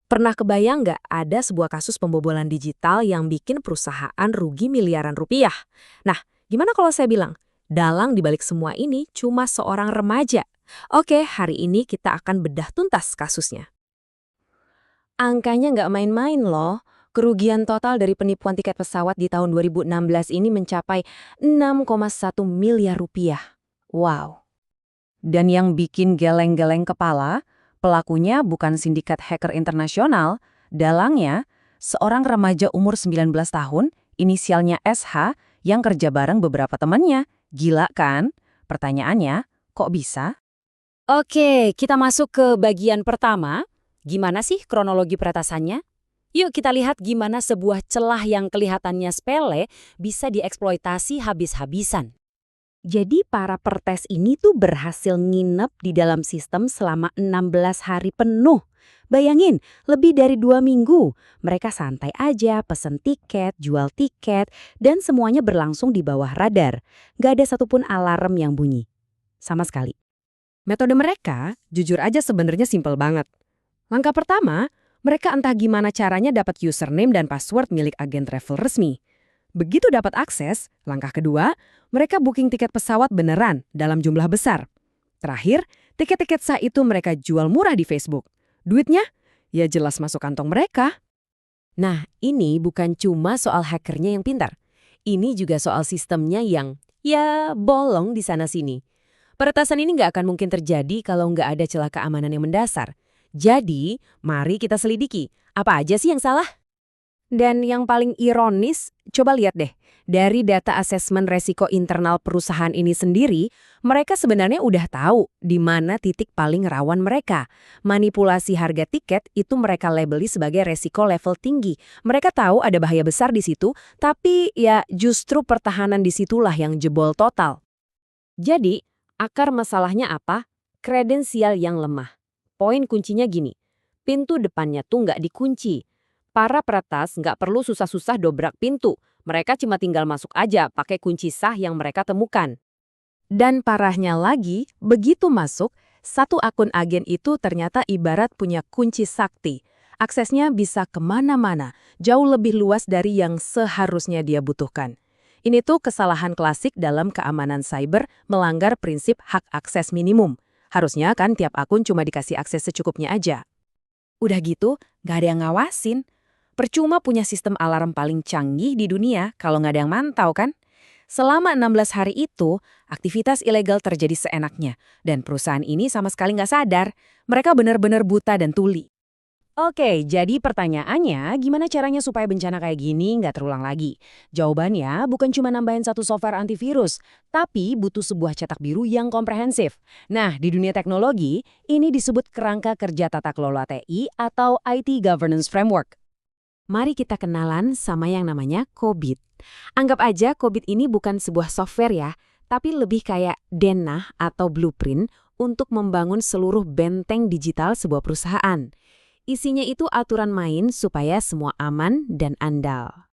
Pernah kebayang nggak ada sebuah kasus pembobolan digital yang bikin perusahaan rugi miliaran rupiah? Nah, gimana kalau saya bilang, dalang dibalik semua ini cuma seorang remaja? Oke, hari ini kita akan bedah tuntas kasusnya. Angkanya nggak main-main loh. Kerugian total dari penipuan tiket pesawat di tahun 2016 ini mencapai 6,1 miliar rupiah. Wow. Dan yang bikin geleng-geleng kepala, pelakunya bukan sindikat hacker internasional, dalangnya seorang remaja umur 19 tahun, inisialnya SH, yang kerja bareng beberapa temannya. Gila kan? Pertanyaannya, kok bisa? Oke, kita masuk ke bagian pertama. Gimana sih kronologi peretasannya? Yuk kita lihat gimana sebuah celah yang kelihatannya sepele bisa dieksploitasi habis-habisan. Jadi para pertes ini tuh berhasil nginep di dalam sistem selama 16 hari penuh. Bayangin, lebih dari 2 minggu. Mereka santai aja, pesen tiket, jual tiket, dan semuanya berlangsung di bawah radar. Gak ada satupun alarm yang bunyi. Sama sekali. Metode mereka, jujur aja sebenarnya simpel banget. Langkah pertama, mereka entah gimana caranya dapat username dan password milik agen travel resmi. Begitu dapat akses, langkah kedua, mereka booking tiket pesawat beneran dalam jumlah besar. Terakhir, tiket-tiket sah itu mereka jual murah di Facebook. Duitnya? Ya jelas masuk kantong mereka. Nah, ini bukan cuma soal hackernya yang pintar. Ini juga soal sistemnya yang, ya, bolong di sana-sini. Peretasan ini nggak akan mungkin terjadi kalau nggak ada celah keamanan yang mendasar. Jadi, mari kita selidiki. Apa aja sih yang salah? Dan yang paling ironis, coba lihat deh. Dari data asesmen resiko internal perusahaan ini sendiri, mereka sebenarnya udah tahu di mana titik paling rawan mereka. Manipulasi harga tiket itu mereka labeli sebagai resiko level tinggi. Mereka tahu ada bahaya besar di situ, tapi ya justru pertahanan disitulah yang jebol total. Jadi, akar masalahnya apa? Kredensial yang lemah. Poin kuncinya gini, pintu depannya tuh nggak dikunci. Para peretas nggak perlu susah-susah dobrak pintu. Mereka cuma tinggal masuk aja pakai kunci sah yang mereka temukan. Dan parahnya lagi, begitu masuk, satu akun agen itu ternyata ibarat punya kunci sakti. Aksesnya bisa kemana-mana, jauh lebih luas dari yang seharusnya dia butuhkan. Ini tuh kesalahan klasik dalam keamanan cyber melanggar prinsip hak akses minimum. Harusnya kan tiap akun cuma dikasih akses secukupnya aja. Udah gitu, nggak ada yang ngawasin. Percuma punya sistem alarm paling canggih di dunia kalau nggak ada yang mantau kan? Selama 16 hari itu, aktivitas ilegal terjadi seenaknya. Dan perusahaan ini sama sekali nggak sadar. Mereka benar-benar buta dan tuli. Oke, jadi pertanyaannya, gimana caranya supaya bencana kayak gini nggak terulang lagi? Jawabannya bukan cuma nambahin satu software antivirus, tapi butuh sebuah cetak biru yang komprehensif. Nah, di dunia teknologi, ini disebut kerangka kerja tata kelola TI atau IT Governance Framework. Mari kita kenalan sama yang namanya COBIT. Anggap aja COBIT ini bukan sebuah software ya, tapi lebih kayak denah atau blueprint untuk membangun seluruh benteng digital sebuah perusahaan. Isinya itu aturan main supaya semua aman dan andal.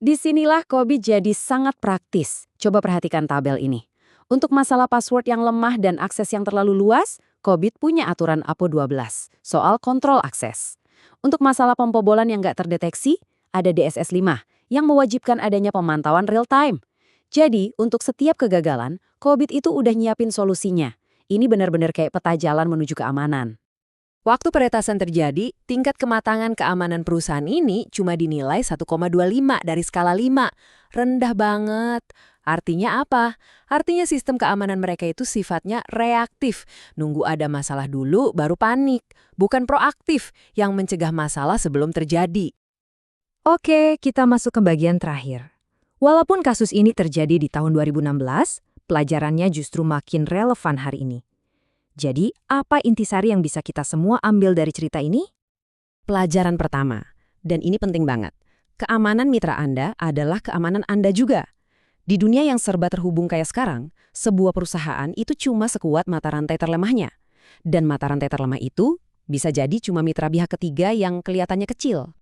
Disinilah COBIT jadi sangat praktis. Coba perhatikan tabel ini. Untuk masalah password yang lemah dan akses yang terlalu luas, COBIT punya aturan APO 12 soal kontrol akses. Untuk masalah pembobolan yang nggak terdeteksi, ada DSS 5 yang mewajibkan adanya pemantauan real time. Jadi, untuk setiap kegagalan, COBIT itu udah nyiapin solusinya. Ini benar-benar kayak peta jalan menuju keamanan. Waktu peretasan terjadi, tingkat kematangan keamanan perusahaan ini cuma dinilai 1,25 dari skala 5. Rendah banget. Artinya apa? Artinya sistem keamanan mereka itu sifatnya reaktif. Nunggu ada masalah dulu baru panik. Bukan proaktif yang mencegah masalah sebelum terjadi. Oke, kita masuk ke bagian terakhir. Walaupun kasus ini terjadi di tahun 2016, pelajarannya justru makin relevan hari ini. Jadi, apa intisari yang bisa kita semua ambil dari cerita ini? Pelajaran pertama, dan ini penting banget. Keamanan mitra Anda adalah keamanan Anda juga. Di dunia yang serba terhubung kayak sekarang, sebuah perusahaan itu cuma sekuat mata rantai terlemahnya. Dan mata rantai terlemah itu bisa jadi cuma mitra pihak ketiga yang kelihatannya kecil.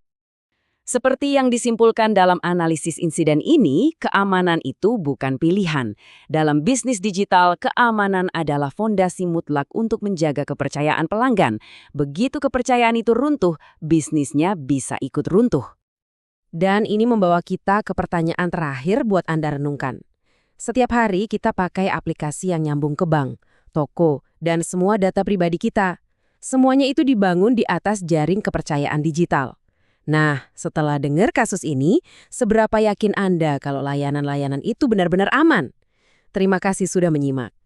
Seperti yang disimpulkan dalam analisis insiden ini, keamanan itu bukan pilihan. Dalam bisnis digital, keamanan adalah fondasi mutlak untuk menjaga kepercayaan pelanggan. Begitu kepercayaan itu runtuh, bisnisnya bisa ikut runtuh. Dan ini membawa kita ke pertanyaan terakhir buat Anda renungkan. Setiap hari kita pakai aplikasi yang nyambung ke bank, toko, dan semua data pribadi kita. Semuanya itu dibangun di atas jaring kepercayaan digital. Nah, setelah dengar kasus ini, seberapa yakin Anda kalau layanan-layanan itu benar-benar aman? Terima kasih sudah menyimak.